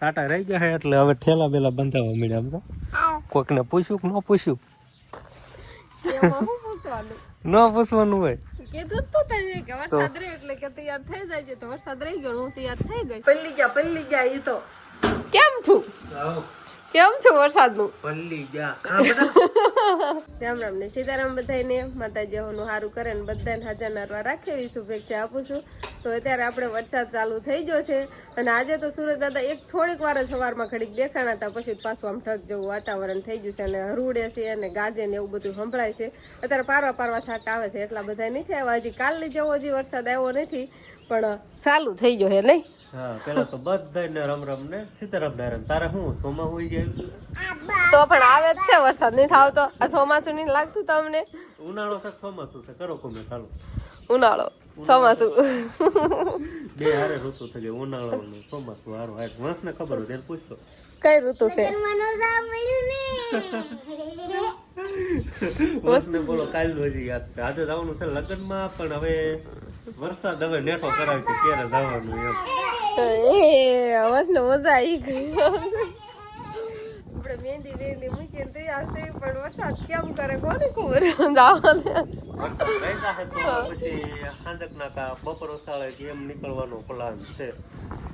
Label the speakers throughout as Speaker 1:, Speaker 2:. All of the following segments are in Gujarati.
Speaker 1: સાટા રહી ગયા એટલે હવે ઠેલા બેલા બંધાવા મળ્યા. આમ તો કોઈકને પૂછ્યું કે ન પૂછ્યું? ન પૂછવાનું હોય.
Speaker 2: કીધું તો તમે કે વરસાદ રહે એટલે કે તૈયાર થઈ જાય તો વરસાદ રહી ગયો, હું તૈયાર થઈ ગઈ. પલ્લી ગયા ઈ તો. કેમ છું? કેમ છું વરસાદનું?
Speaker 1: પલ્લી ગયા.
Speaker 2: રામ રામ ને સીતારામ બધાને. માતાજી હોનું સારું કરે ને બધાને હાજર નારવા રાખે એવી શુભેચ્છા આપું છું. તો અત્યારે આપણે વરસાદ ચાલુ થઈ ગયો છે અને આજે તો સુરત દાદા એક થોડીક વાર જ સવારમાં ઘડીક દેખાણા હતા, પછી પાછું આમ ઠગ જેવું વાતાવરણ થઈ ગયું છે અને હરુડે છે અને ગાજે ને એવું બધું સંભળાય છે. અત્યારે પારવા છાંટ આવે છે, એટલા બધા નથી આવ્યા. હજી કાલની જેવો હજી વરસાદ આવ્યો નથી પણ ચાલુ થઈ ગયો હે નહીં.
Speaker 1: હા, પેલા તો બધાને રામ રામ ને સીતારામ નારાયણ. તારે હું સોમાં હોઈ જાય
Speaker 2: તો પણ આવે જ છે વરસાદ નહીં થાવતો. આ ચોમાસું નહીં લાગતું તમને?
Speaker 1: ઉનાળો છે ચોમાસું છે, કરો કોમે ચાલો.
Speaker 2: ઉનાળો ચોમાસું
Speaker 1: બે હારે ઋતુ થઈ ગઈ, ઉનાળો ને ચોમાસું હારું. માણસ ને ખબર હોય ત્યારે પૂછતો
Speaker 2: કઈ ઋતુ છે?
Speaker 1: ને બોલો કાલ નું હજી યાદ છે. આજે જવાનું છે લગ્નમાં, પણ હવે વરસાદ હવે નેઠો કરાવે છે ક્યારે જવાનું એમ.
Speaker 2: મજા આવી ગઈ. આપણે મહેંદી મૂકીને તૈયાર છે પણ વરસાદ કેમ કરે કોને ખબર.
Speaker 1: પછી હાંજક ના બપોર ઓસાળે એમ નીકળવાનો પ્લાન છે.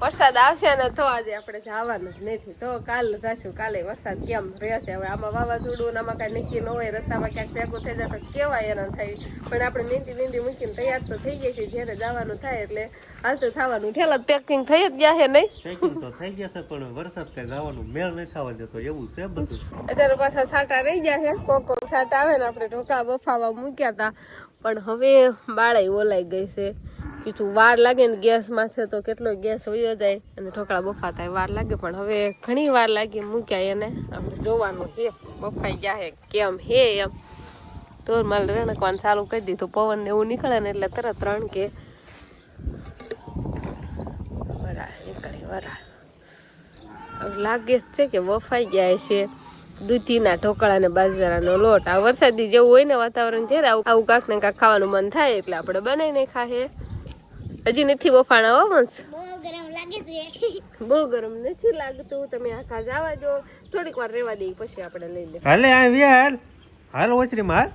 Speaker 2: વરસાદ આવશે ને તો આજે આપણે જવાનું જ નથી, તો કાલ જશું. કાલે વરસાદ કેમ રહેશે હવે? આમાં વાવાઝોડું આમાં કઈ નક્કી ન હોય, રસ્તામાં ક્યાંક ભેગું થઈ જાય તો કેવાય એના થાય. પણ આપણે મહેંદી મૂકીને તૈયાર તો થઈ ગઈ છે. જયારે જવાનું થાય એટલે હાલ તો થવાનું. ઠેલા પેકિંગ થઈ જ ગયા છે નહીં?
Speaker 1: પેકિંગ તો થઈ ગયા છે પણ વરસાદ કઈ જવાનું મેળ નહીં થવા દેતો એવું છે બધું.
Speaker 2: અત્યારે પાછા છાંટા રહી ગયા છે. કોક છાંટા આવે ને આપણે ઢોકા બફાવા મૂક્યા હતા પણ હવે બાળાઈ ઓલાઈ ગઈ છે. બીજું વાર લાગે ને ગેસ માંથી તો કેટલો ગેસ વયો જાય અને ઢોકળા બફાતા વાર લાગે, પણ હવે ઘણી વાર લાગી મૂક્યા એને. આપણે જોવાનું છે બફાઈ ગયા હે કેમ હે એમ. ટોરમાલ રણકવાનું ચાલુ કરી દીધું. પવન ને એવું નીકળે ને એટલે તરત રણ કે વરાળ નીકળી વરાળ. હવે લાગે જ છે કે બફાઈ ગયા છે. દૂધીના ઢોકળા ને બાજરાનો લોટ. આ વરસાદી જેવું હોય ને વાતાવરણ છે, આવું કાંક ને કાંક ખાવાનું મન થાય એટલે આપણે બનાવીને ખાઈએ. હજી નથી બફાણા હો મન્સ, બહુ ગરમ નથી લાગતું. તમે આખા જવા દો, થોડીક વાર રેવા દઈએ પછી આપણે લઈ લઈએ.
Speaker 1: હાલે હાલ હાલ ઓછરીમાં હાલ.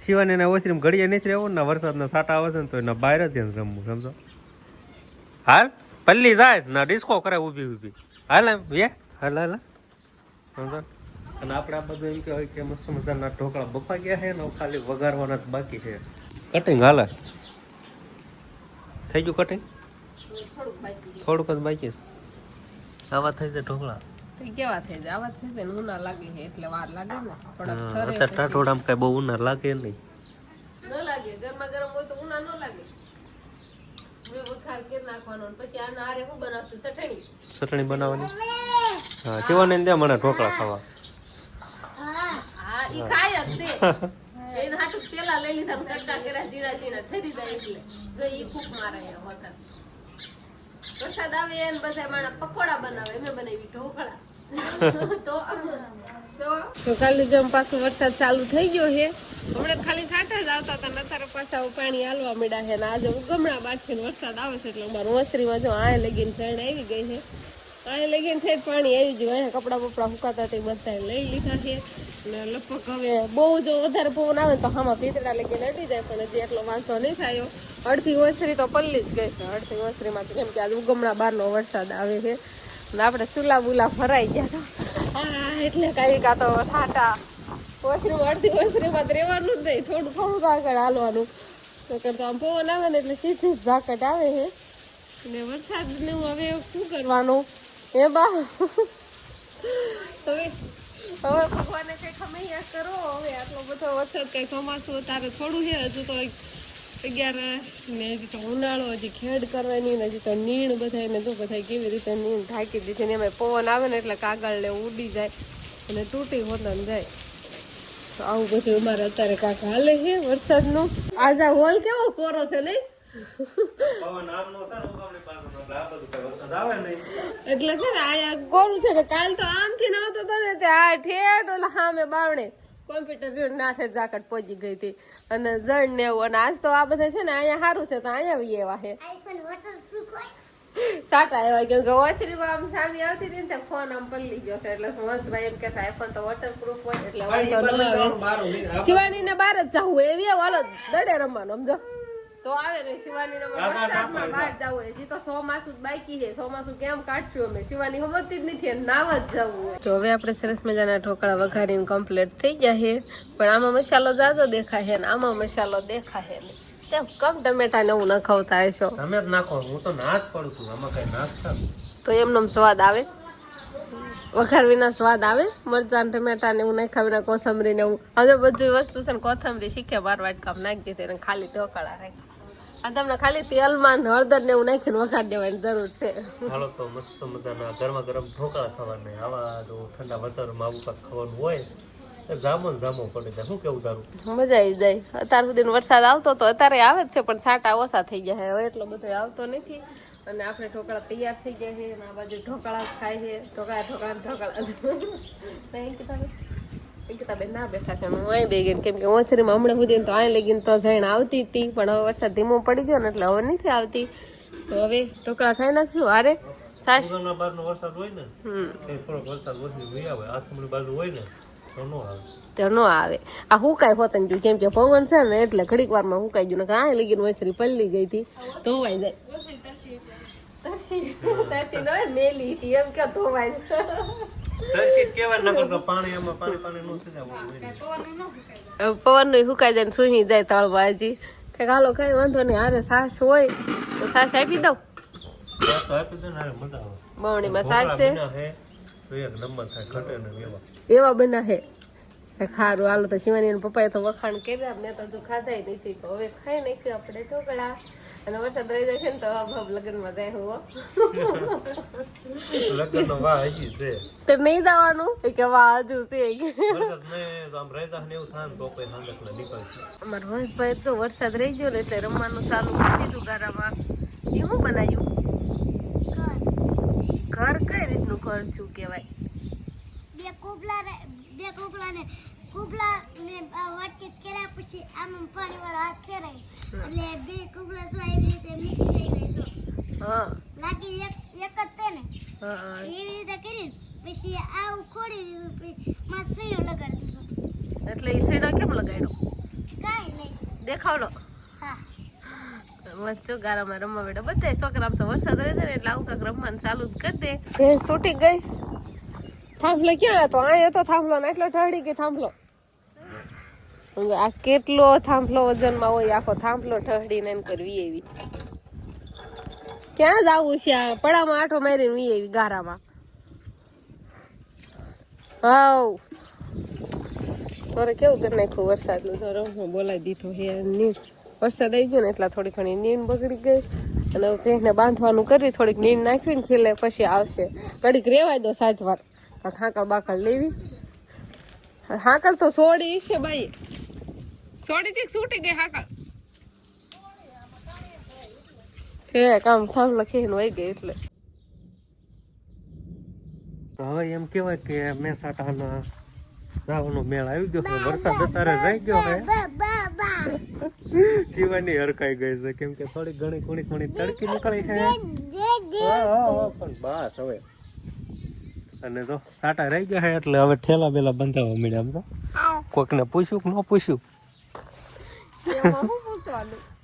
Speaker 1: શિવાને એના ઓછરીમાં ઘડીએ નથી રહેવું ને વરસાદના સાટા આવે છે ને તો એના બહાર જ રમવું, સમજો. હાલ પલ્લી જાય ના ડિસ્કો કરે ઊભી. હાલ હાલ સમજો. અને આપણે આ બધું એમ કહેવાય કે મસ્ત મજાના ઢોકળા બફા ગયા છે ને ખાલી વઘારવાના જ બાકી છે. કટિંગ હાલે થઈ ગયું કટિંગ? થોડુંક જ બાકી. આવા થઈ જાય ઢોકળા
Speaker 2: કેવા થઈ જાય? આવા થઈ જાય ઉના લાગે છે એટલે વાર લાગે ને.
Speaker 1: અત્યારે ટાટોડામાં કઈ બહુ ઉનાર લાગે નહીં.
Speaker 2: ન લાગે, ગરમા ગરમ હોય તો ઉના ન લાગે. હવે વઘાર કે નાખવાનો પછી આના આરે હું બનાવશું? ચટણી બનાવવાની.
Speaker 1: હા, કેવાને દે મને ઢોકળા ખાવા.
Speaker 2: હા ઈ ખાય જ છે. એના હાટુ પેલા લઈ લીધા કટકા કર્યા જીરા ઠરી જાય એટલે જો ઈ ફૂક મારે હોતા. વરસાદ આવે એને બધા માણા પકોડા બનાવે, અમે બનાવી ઢોકળા. તો કાલે જેમ પાછો વરસાદ ચાલુ થઈ ગયો છે. હમણાં ખાલી છાંટા જ આવતા હતા, અત્યારે પાછા પાણી હાલવા મળ્યા છે ને આજે ઉગમણા બાદથી વરસાદ આવે છે એટલે અમારું ઓસરીમાં જો આય લગીને ફેણ આવી ગઈ છે. આય લગીને થઈ પાણી આવી ગયું. અહીંયા કપડા બપડા સુકાતા તે બધા લઈ લીધા છે ને લગભગ હવે બહુ જો વધારે પવન આવે તો આમાં ભીતરા લગીને અડી જાય, પણ હજી એટલો વાંધો નહીં થયો. અડધી ઓસરી તો પલ્લી જ ગઈ છે. અડધી ઓસરીમાંથી કેમ કે આજે ઉગમણા બહારનો વરસાદ આવે છે ને આપણે ચૂલા બુલા ભરાઈ ગયા હતા. હા એટલે કઈ કાં તો છાંટા ઓસરીમાં અડધી ઓસરીમાં રહેવાનું જ નહીં, થોડું આગળ હાલવાનું. તો કરતા આમ પવન આવે ને એટલે સીધી જ ઝાકટ આવે છે ને વરસાદને હવે શું કરવાનું એ બા. હવે ભગવાને કઈ ખમૈયા કરો. હવે આટલો બધો વરસાદ કઈ ચોમાસું તારે થોડું છે. હજુ તો 11 ને હજી તો ઉનાળો, હજી ખેડ કરવાની ને હજી તો નીણ બધાને તો બધા કેવી રીતે નીણ ઢાંકી દીધી ને એમાં પવન આવે ને એટલે કાગળ ને ઉડી જાય અને તૂટી હોતન જાય. તો આવું બધું અમારે અત્યારે કાંક હાલે છે વરસાદનું. આજ આ હોલ કેવો કોરો છે નહીં? એટલે છે ને આ કોરું છે ને કાલ તો આમથી નહોતો તો ને તે આ ઠેઠ ઓલા સામે બાવણે કોમ્પ્યુટર નાઠે જાકટ પહોંચી ગઈ હતી અને જણ ને એવું. અને આજ તો આ બધા છે ને અહીંયા સારું છે તો અહીંયા એવા છે. સાટા આવ્યા કેમ કે ઓસરીમાં આમ સામી આવતી હતી ને ત્યાં ફોન આમ પલળી ગયો છે એટલે મસ્તભાઈ એમ કે આઈફોન તો વોટરપ્રૂફ હોય એટલે વાંધો ન આવે. શિવાની ને બહાર જ જવું એવી હાલો દડે રમવાનું સમજો તો આવે ને શિવાની ને વરસાદમાં બહાર જવું હોય હજી તો ચોમાસું બાકી છે ચોમાસું કેમ કાઢશું અમે શિવાની સમજતી જ નથી નાવ જ જવું હોય. તો હવે આપણે સરસ મજાના ઢોકળા વઘારીને કમ્પ્લીટ થઈ ગયા છે પણ આમાં મસાલો જાજો દેખાય છે ને આમાં મસાલો દેખાય ને તેમ કમ ટમેટા ને એવું નખાવતા હશો
Speaker 1: તમે જ નાખો હું તો ના જ પડું છું આમાં કઈ નાખતા
Speaker 2: તો એમનો સ્વાદ આવે વઘાર વિના સ્વાદ આવે મરચાં ટમેટા ને એવું નાખ્યા વિના કોથમરી ને એવું હવે બધી વસ્તુ છે ને કોથમરી શીખે 12 વાટકામ નાખી દીધી અને ખાલી ઢોકળા રાખી આ તમને ખાલી તેલમાં હળદર ને એવું નાખીને વઘાર દેવાની જરૂર છે.
Speaker 1: હાલો તો મસ્ત મજાના ગરમા ગરમ ઢોકળા ખાવાના આવા જો ઠંડા વાતાવરણમાં આવું કાંઈક ખાવાનું હોય જામો પડે છે શું કેવું તારું
Speaker 2: મજા આવી જાય અત્યાર સુધી વરસાદ આવતો તો અત્યારે આવે જ છે પણ છાંટા ઓછા થઈ ગયા હવે એટલો બધો આવતો નથી અને આપણે ઢોકળા તૈયાર થઈ ગયા છે અને આ બાજુ ઢોકળા જ ખાય છે ઢોકળા બેન ના બેઠા છે હું અહીં બે ગઈ કેમ કે ઓછરીમાં હમણાં સુધી તો અહીં લઈ તો જઈને આવતી હતી પણ હવે વરસાદ ધીમો પડી ગયો ને એટલે હવે નથી આવતી તો હવે ઢોકળા ખાઈ નાખશું હારે છાશ
Speaker 1: બહારનો વરસાદ હોય ને થોડોક વરસાદ ઓછી આવે આસમણી બાજુ હોય ને
Speaker 2: તો નો આવે આ હુકાય હોતન ગયું કેમ કે પવન છે ને એટલે ઘડીક વારમાં હુકાઈ ગયું ને કાંઈ લગીને વસરી પલ્લી ગઈ હતી ધોવાઈ જાય તરસી નો મેલી હતી એમ કે ધોવાય પવન નું હુકાઈ જાય ને સુહી જાય તળમાં હજી કઈક હાલો કઈ વાંધો નહીં હારે સાસ હોય તો સાસ આપી દઉં બવણીમાં સાસ છે એવા બના હે ખારું હાલો તો શિવાની અને પપ્પાએ તો વખાણ કર્યા મેં તો હજુ ખાધા નથી તો હવે ખાઈ નાખ્યું આપણે ઢોકળા અને વરસાદ રહી જાય છે ને તો ભાવ લગ્નમાં જાય હોવો તો નહીં જવાનું કે વાહ હજુ છે અમારા હંસભાઈ જો વરસાદ રહી ગયો ને એટલે રમવાનું ચાલુ કરી દીધું ગારામાં એ શું બનાવ્યું ઘર કઈ રીતનું ઘર છું કેવાય
Speaker 3: બે કુબલા ને વાટકી કર્યા પછી આમ પાણી વાળો હાથ ફેરાય એટલે બે કુબલા જો એવી રીતે મિક્સ થઈ જાય
Speaker 2: હા
Speaker 3: લાગી એક જ તે ને એવી રીતે કરી પછી આવું ખોડી દીધું પછી માં સૈયો લગાડી દીધો
Speaker 2: એટલે એ સૈનો કેમ લગાડ્યો
Speaker 3: કાઈ નહીં
Speaker 2: દેખાવડો
Speaker 3: હા
Speaker 2: વચ્ચો ગારામાં રમવા બેઠા બધા છોકરા તો વરસાદ રહે ને એટલે આવું કાંક રમવાનું ચાલુ જ કરી દે છૂટી ગઈ થાંભલો ક્યાં હતો અહીંયા તો થાંભલો ને એટલો ઠરડી ગઈ થાંભલો આ કેટલો થાંભલો વજનમાં હોય આખો થાંભલો ઠરડીને એમ કરવી એવી ક્યાં જવું છે આ પડામાં આંટો મારીને વી એવી ગારામાં હાવ થોડે કેવું કરી નાખ્યું વરસાદનું તો રમવા બોલાવી દીધો હે વરસાદ આવી ગયો ને એટલા થોડી ઘણી નીંદ બગડી ગઈ અને હવે ભેંસને બાંધવાનું કરી થોડીક નીંદ નાખવીને ખીલે પછી આવશે ઘડીક રેવાય દો સાજવાર હાકળ બાકળ લેવી હાકળ તો સોડી છે ભાઈ સોડી થી છૂટી ગઈ હાકળ હે કામ થામ લખીને વહી ગઈ એટલે
Speaker 1: હવે એમ કેવાય કે મેસાટાના જવાનો મેળ આવી ગયો વરસાદ અત્યારે રહી ગયો હે શિવાની હરકાઈ ગઈ છે કેમ કે થોડી ઘણી તડકી નીકળી છે પણ બસ હવે અને તો સાટા રહી ગયા છે એટલે હવે ઠેલા બેલા બંધાવા મળ્યા આમ તો કોઈકને પૂછ્યું કે ન પૂછ્યું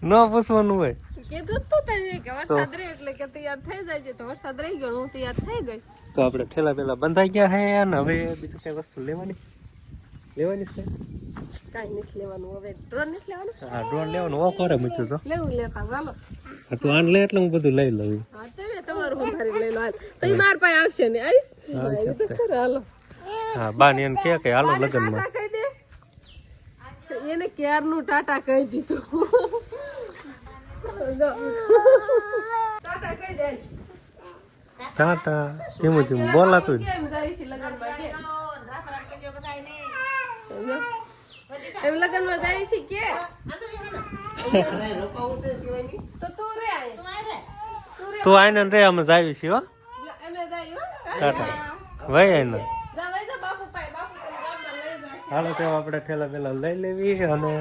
Speaker 1: ન પૂછવાનું હોય
Speaker 2: કીધું તો તમે કે વરસાદ રહે એટલે કે તૈયાર થઈ જાય તો વરસાદ રહી ગયો હું તૈયાર થઈ ગઈ
Speaker 1: તો આપણે ઠેલા બેલા બંધાઈ ગયા છે અને હવે બીજું કઈ વસ્તુ લેવાની છે
Speaker 2: કાંઈ નથી લેવાનું હવે ડ્રોન નથી લેવાનું
Speaker 1: હા ડ્રોન લેવાનું ઓ કરે મૂક્યું તો
Speaker 2: લેવું લેતા ચાલો
Speaker 1: હા તું આને લે એટલે હું બધું લઈ લઉં
Speaker 2: હા તમે તમારું સંભાળી લઈ લો હાલ તો ઈ માર પાસે આવશે ને આઈસ હાલો
Speaker 1: હા બાને એને કે હાલો લગનમાં
Speaker 2: ટાટા કહી દે એને ક્યારનું ટાટા કહી દીધું ટાટા કહી દે
Speaker 1: ટાટા ધીમું ધીમું બોલાતું જ.
Speaker 2: કેમ જાય છે લગનમાં કે એમ લગનમાં જાય છે કે તો તું રે આય
Speaker 1: તું આઈને રે અમે જાવી છીએ હો
Speaker 2: અમે જાય હો
Speaker 1: ટાટા વઈ આઈને
Speaker 2: જા વઈ જા બાપુ પાય બાપુ તને ગામમાં લઈ જશે
Speaker 1: હાલો તો આપણે ઠેલા પેલા લઈ લેવી અને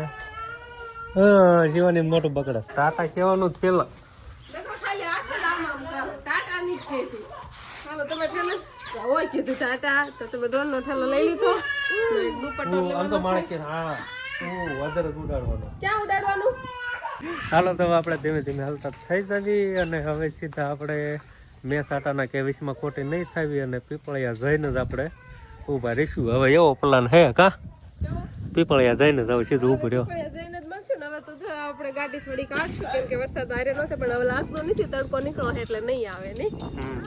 Speaker 1: જીવાની મોટું બગડે ટાટા કહેવાનું જ પેલા
Speaker 2: દેખો ખાલી હાથ જ આમ આમ કરો તમે ઠેલો હોય કીધું ટાટા તો તમે ડ્રોનનો ઠેલો લઈ લીધો દુપટ્ટો
Speaker 1: આમ તો માણસ કે હા વધારે ઉડાડવાનો
Speaker 2: ક્યાં ઉડાડવાનું
Speaker 1: હાલો તો આપણે ધીમે ધીમે હાલતા થઈ જવી અને હવે સીધા આપણે મેસાટાના કેવીસમાં ખોટી નહીં થાવી અને પીપળિયા જઈને જ આપણે ઊભા રહીશું. હવે એવો પ્લાન હે કા પીપળિયા જઈને જ હવે સીધું ઊભું રહ્યો.
Speaker 2: જઈને જ મળશું ને હવે તો જો આપણે ગાડી થોડી કાઢશું કેમ કે વરસાદ હારે નહોતો પણ હવે લાગતો નથી તડકો નીકળો એટલે નહીં આવે નહીં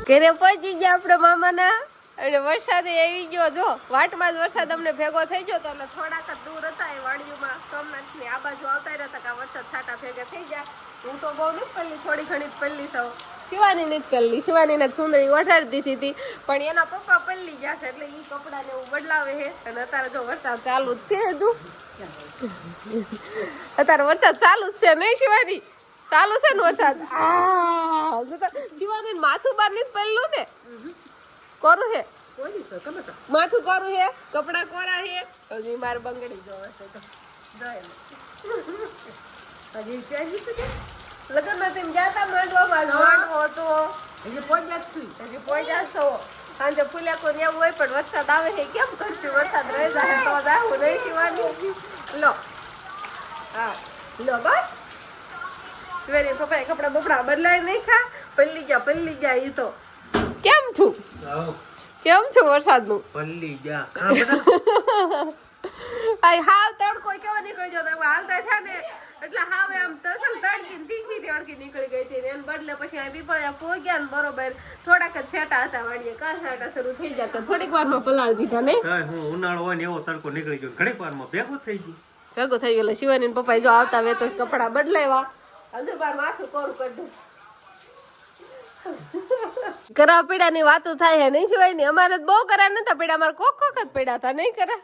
Speaker 2: ઘરે પહોંચી ગયા આપણે મામાના અને વરસાદ આવી ગયો જો વાટમાં જ વરસાદ અમને ભેગો થઈ ગયો તો એટલે થોડાક જ દૂર હતા એ વાડીઓમાં સોમનાથની આ બાજુ આવતા રહ્યા હતા કે વરસાદ છાંટા ભેગા થઈ જાય. હું તો બહુ નથી પહેલી થોડી ઘણી જ પહેલી સૌ શિવાની નથી પહેલી શિવાનીને સુંદરી વઢાડી દીધી હતી પણ એના પપ્પા પહેલી ગયા છે એટલે એ કપડાને એવું બદલાવે છે અને અત્યારે જો વરસાદ ચાલુ જ છે હજુ અત્યારે વરસાદ ચાલુ જ છે નહીં શિવાની ચાલુ છે ને વરસાદ શિવાની માથું બહાર નથી પહેલું ને કોરું હે માથું કોરું હે કપડા કોરા હે હજી મારે બંગડી જોવે છે તો હજી ચાલી છે લગન માં તેમ જાતા માંડવામાં માંડવો હતો હજી પહોંચ્યા છો સાંજે ફૂલ્યા કોઈ એવું હોય પણ વરસાદ આવે છે કેમ કરશું વરસાદ રહી જાય તો આવું નહીં શિવાની લો હા લો બસ સવેરે પપ્પાએ કપડા બપડા બદલાય નહીં ખા પલ્લી ગયા ઈ તો કેમ છું વરસાદ નું
Speaker 1: પલ્લી ગયા
Speaker 2: હાવ તડકો કેવો નીકળી ગયો તમે હાલતા છે ને એટલે હાવ આમ તસલ તડકી તીખી તડકી નીકળી ગઈ હતી એને બદલે પછી આ પીપળિયા પોગ્યા ને બરોબર થોડાક જ છેટા હતા વાડીએ કાસાટા શરૂ થઈ ગયા તો થોડીક વારમાં પલાળી દીધા નહીં
Speaker 1: હું ઉનાળો હોય ને એવો તડકો નીકળી ગયો ઘડીક વારમાં ભેગું થઈ ગયું
Speaker 2: એટલે શિવાની પપ્પા જો આવતા વેત કપડા બદલાવ્યા હજુ બાર માથું કોરું કરી દઉં કરા પીડાની વાતો થાય હે નહીં શિવાય ની અમારે બહુ કરા નતા પીડા અમારે કોક જ પીડા હતા નહીં કરા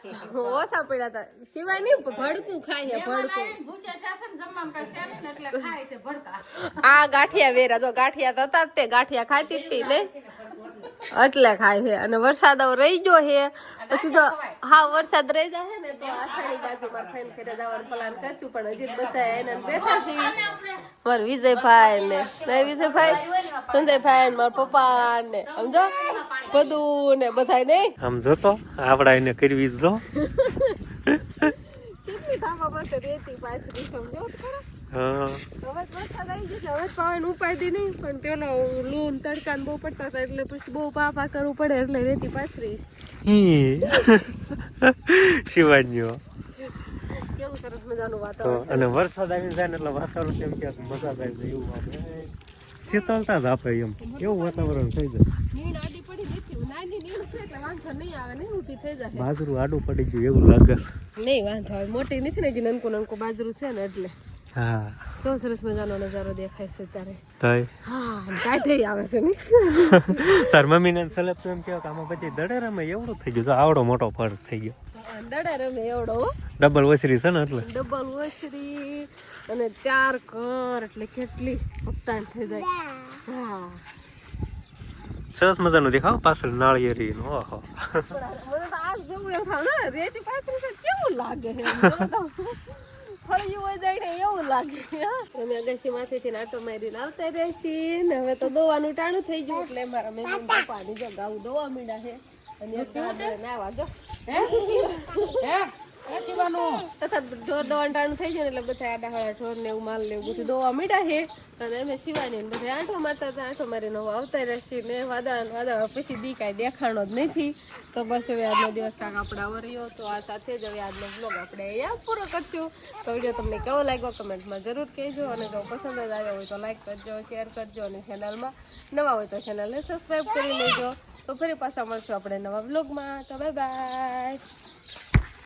Speaker 2: ઓછા પીડા હતા શિવાય ની ભડકું ખાય છે ભડકું આ ગાંઠિયા વેરા જો ગાંઠિયા તો હતા તે ગાંઠિયા ખાતી હતી ને એટલે ખાય છે અને વરસાદ રહી ગયો છે પછી જો હા વરસાદ રહી જાય ને તો આષાઢી બાજુમાં ફેન ફેરે જવાનું પ્લાન કરશું પણ હજી બધા એને બેઠા છે મારા વિજયભાઈ ને વિજયભાઈ સંજયભાઈ ને મારા પપ્પા ને સમજો બધું ને બધા નહીં
Speaker 1: આમ જોતો આવડા એને કરવી જો
Speaker 2: કેટલી ધાબા પાસે રેતી પાછળ સમજો હવે વરસાદ આવી જશે હવે પાવન ઉપાય નહીં પણ પેલો લૂન તડકા બહુ પડતા હતા એટલે પછી બહુ પાપા કરવું પડે એટલે રેતી પાથરી
Speaker 1: શિવાનીઓ
Speaker 2: કેવું સરસ મજાનું વાતાવરણ
Speaker 1: અને વરસાદ આવી જાય ને એટલે વાતાવરણ કેમ કે મજા આવી જાય એવું આપણે શીતળતા જ આપે એમ એવું વાતાવરણ થઈ જાય
Speaker 2: નીણ આડી પડી નથી નાની નીણ છે એટલે વાંધો નહીં આવે નહીં ઊભી થઈ જાય
Speaker 1: બાજરું આડું પડી ગયું એવું લાગે છે
Speaker 2: નહીં વાંધો આવે મોટી નથી ને જે નનકું બાજરું છે ને એટલે
Speaker 1: હા
Speaker 2: કેવો સરસ મજાનો નજારો દેખાય છે ત્યારે
Speaker 1: તઈ
Speaker 2: હા કાઢે આવે છે ને
Speaker 1: તાર મમ્મી ને સલેબ તો એમ કેવો કે આમાં બધી દડેરામાં એવડું થઈ ગયું આવડો મોટો ફરક થઈ ગયો
Speaker 2: દડા રમે એવડો
Speaker 1: ડબલ વસરી છે ને એટલે
Speaker 2: ડબલ વસરી અને 4 કર એટલે કેટલી પત્તાણ થઈ જાય હા
Speaker 1: સરસ મજાનું દેખાવ પાછળ નાળિયેરી નો ઓહો
Speaker 2: મને તો આ જોવું એમ થાય ને રેતી પાછળ કેવું લાગે છે ફળિયું હોય જાય ને એવું લાગે અમે અગાસી માંથી આટો મારીને આવતા રહેશી ને હવે તો દોવાનું ટાણું થઈ ગયું એટલે મારા મમ્મી પપ્પાની જો ગાવું દોવા મીડા છે અને એક નાવા જો ઢોર દોવાનું ટાણું થઈ ગયું એટલે બધા આડા હાડા ઢોર ને એવું માલ ને એવું બધું દોવા મીડા છે અને અમે શિવાની બધા આંઠો મારતા હતા આંઠો મારીને આવતા રહેશી ને વાદળ પછી દી કાંઈ દેખાણો જ નથી તો બસ હવે આજનો દિવસ કાંક આપણે આવર્યો તો આ સાથે જ હવે આજનો બ્લોગ આપણે અહીંયા પૂરો કરશું તો વિડીયો તમને કેવો લાગ્યો કમેન્ટમાં જરૂર કહેજો અને જો પસંદ જ આવ્યો હોય તો લાઈક કરજો શેર કરજો અને ચેનલમાં નવા હોય તો ચેનલને સબસ્ક્રાઈબ કરી લેજો તો ફરી પાછા મળશું આપણે નવા બ્લોગમાં તો બાય બાય